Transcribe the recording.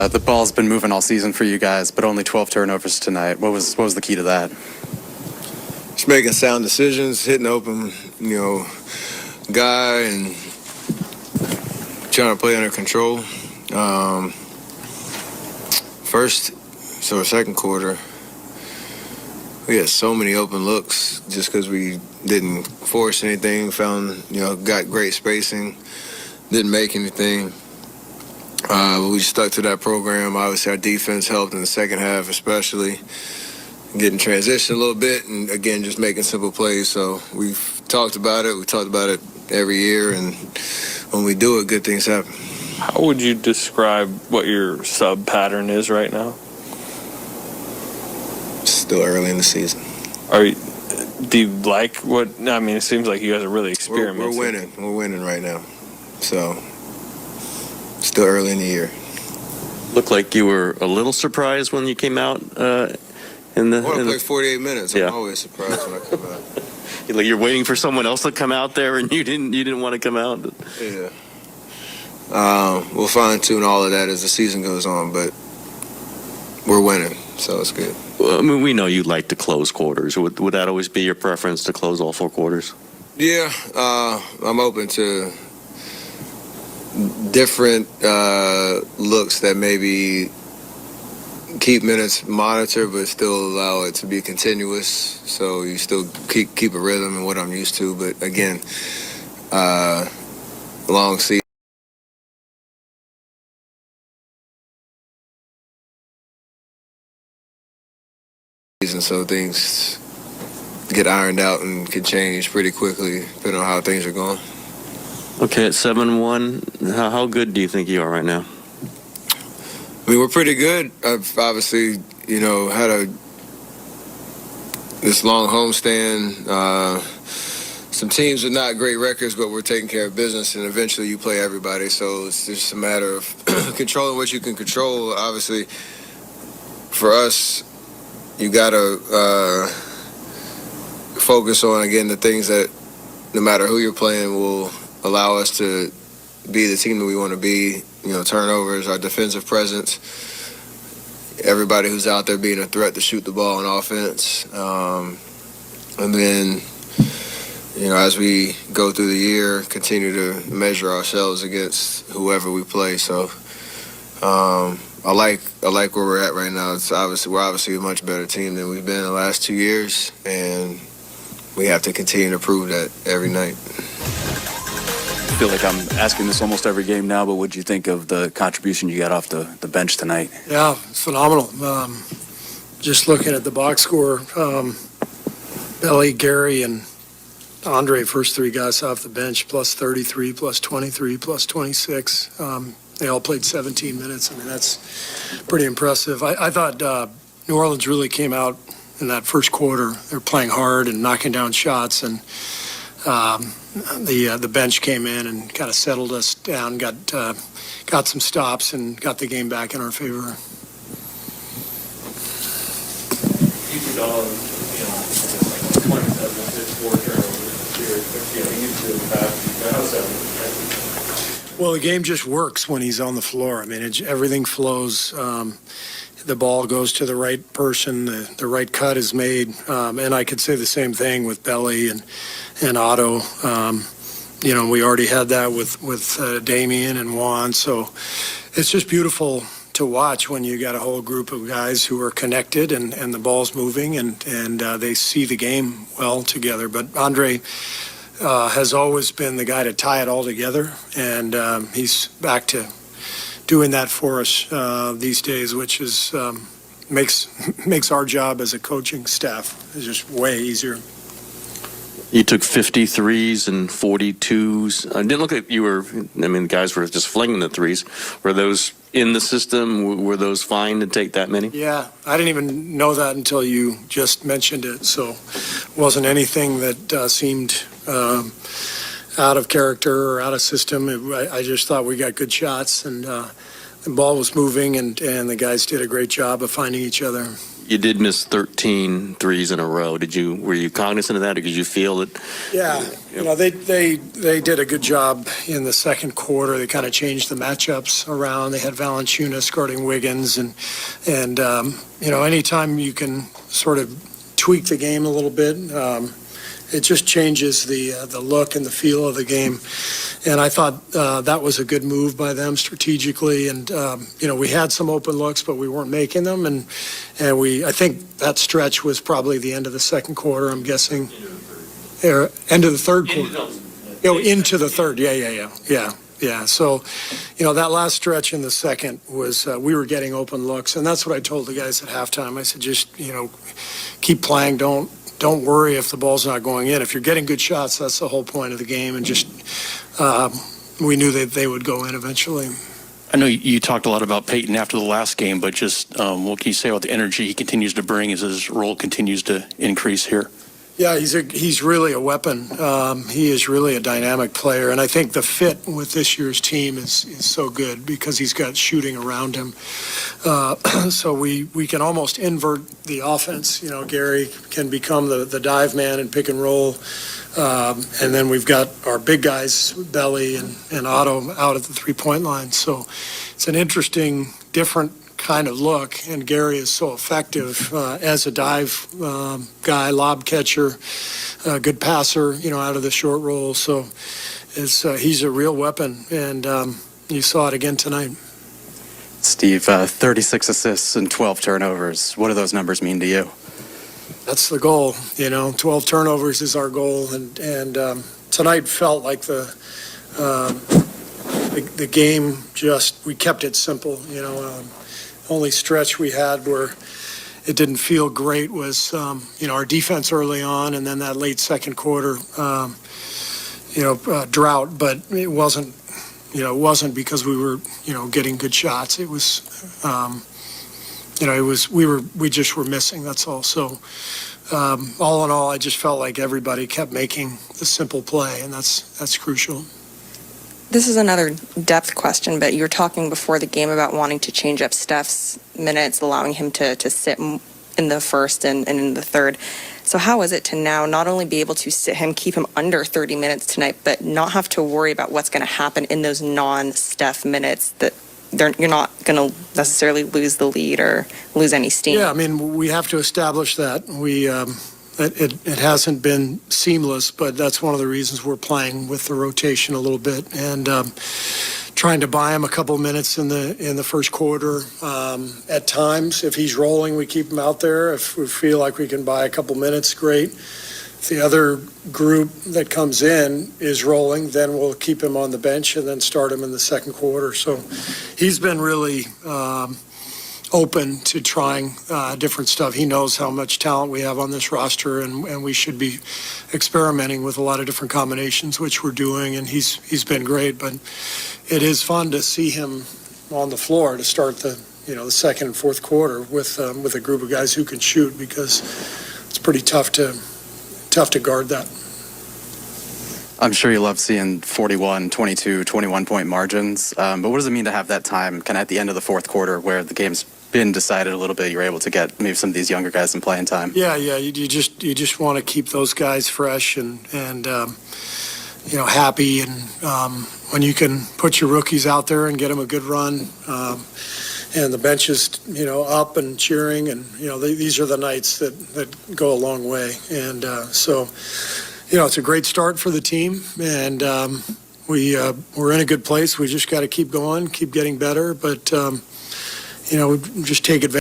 The ball's been moving all season for you guys, but only 12 turnovers tonight. What was the key to that? Just making sound decisions, hitting open, guy, and trying to play under control. Second quarter, we had so many open looks just because we didn't force anything, got great spacing, didn't make anything. We stuck to that program. Obviously, our defense helped in the second half, especially getting transition a little bit, and again, just making simple plays. So we've talked about it. We talked about it every year, and when we do it, good things happen. How would you describe what your sub pattern is right now? Still early in the season. Do you like what? I mean, it seems like you guys are really experimenting. We're winning. We're winning right now. So still early in the year. Looked like you were a little surprised when you came out I want to play 48 minutes. I'm always surprised when I come out. Like you're waiting for someone else to come out there, and you didn't want to come out. Yeah. We'll fine tune all of that as the season goes on, but we're winning, so it's good. Well, I mean, we know you like to close quarters. Would that always be your preference to close all 4 quarters? Yeah, I'm open to different looks that maybe keep minutes monitored, but still allow it to be continuous. So you still keep a rhythm and what I'm used to. But again, long season. So things get ironed out and can change pretty quickly depending on how things are going. Okay, at 7-1, how good do you think you are right now? I mean, we're pretty good. I've obviously, had this long homestand. Some teams with not great records, but we're taking care of business, and eventually you play everybody. So it's just a matter of controlling what you can control. Obviously, for us, you got to focus on, again, the things that no matter who you're playing will allow us to be the team that we want to be. Turnovers, our defensive presence, everybody who's out there being a threat to shoot the ball on offense. And then, as we go through the year, continue to measure ourselves against whoever we play. So I like where we're at right now. We're obviously a much better team than we've been in the last 2 years, and we have to continue to prove that every night. I feel like I'm asking this almost every game now, but what'd you think of the contribution you got off the bench tonight? Yeah, it's phenomenal. Just looking at the box score, Belly, Gary, and Andre, first 3 guys off the bench, plus 33, plus 23, plus 26. They all played 17 minutes. I mean, that's pretty impressive. I thought New Orleans really came out in that first quarter. They're playing hard and knocking down shots, and the bench came in and kind of settled us down, got some stops, and got the game back in our favor. Well, the game just works when he's on the floor. I mean, everything flows. The ball goes to the right person. The right cut is made. And I could say the same thing with Belly and Otto. We already had that with Damian and Juan. So it's just beautiful to watch when you got a whole group of guys who are connected and the ball's moving and they see the game well together. But Andre has always been the guy to tie it all together, and he's back to doing that for us these days, which is makes our job as a coaching staff is just way easier. You took 53s and 42s. It didn't look like you were, guys were just flinging the threes. Were those in the system? Were those fine to take that many? Yeah, I didn't even know that until you just mentioned it. So it wasn't anything that seemed out of character or out of system. I just thought we got good shots, and the ball was moving, and the guys did a great job of finding each other. You did miss 13 threes in a row. Were you cognizant of that, or did you feel that? Yeah, they did a good job in the second quarter. They kind of changed the matchups around. They had Valanciunas guarding Wiggins, and anytime you can sort of tweak the game a little bit, it just changes the look and the feel of the game. And I thought that was a good move by them strategically. And we had some open looks, but we weren't making them. And I think that stretch was probably the end of the second quarter. I'm guessing. End of the third quarter. Into the third. Yeah. So, that last stretch in the second was we were getting open looks, and that's what I told the guys at halftime. I said, just keep playing. Don't worry if the ball's not going in. If you're getting good shots, that's the whole point of the game. And just we knew that they would go in eventually. I know you talked a lot about Peyton after the last game, but just what can you say about the energy he continues to bring as his role continues to increase here? Yeah, he's really a weapon. He is really a dynamic player, and I think the fit with this year's team is so good because he's got shooting around him. So we can almost invert the offense. Gary can become the dive man and pick and roll, and then we've got our big guys, Belly and Otto, out at the three-point line. So it's an interesting, different kind of look, and Gary is so effective as a dive guy, lob catcher, good passer, out of the short roll. So he's a real weapon, and you saw it again tonight. Steve, 36 assists and 12 turnovers. What do those numbers mean to you? That's the goal. 12 turnovers is our goal, and tonight felt like the game we kept it simple. Only stretch we had where it didn't feel great was, our defense early on, and then that late second quarter, drought. But it wasn't, because we were, getting good shots. It was, we just were missing. That's all. So, all in all, I just felt like everybody kept making the simple play, and that's crucial. This is another depth question, but you were talking before the game about wanting to change up Steph's minutes, allowing him to sit in the first and in the third. So how is it to now not only be able to sit him, keep him under 30 minutes tonight, but not have to worry about what's going to happen in those non-Steph minutes that you're not going to necessarily lose the lead or lose any steam? Yeah, we have to establish that. It hasn't been seamless, but that's one of the reasons we're playing with the rotation a little bit and trying to buy him a couple minutes in the first quarter. At times, if he's rolling, we keep him out there. If we feel like we can buy a couple minutes, great. If the other group that comes in is rolling, then we'll keep him on the bench and then start him in the second quarter. So he's been really open to trying different stuff. He knows how much talent we have on this roster, and we should be experimenting with a lot of different combinations, which we're doing, and he's been great. But it is fun to see him on the floor to start the second and fourth quarter with a group of guys who can shoot, because it's pretty tough to guard that. I'm sure you love seeing 41, 22, 21-point margins, but what does it mean to have that time kind of at the end of the fourth quarter where the game's been decided a little bit, you're able to get maybe some of these younger guys some playing time? Yeah, you just want to keep those guys fresh and happy, and when you can put your rookies out there and get them a good run, and the bench is up and cheering, and these are the nights that go a long way, and so it's a great start for the team, and we're in a good place. We just got to keep going, keep getting better, but just take advantage.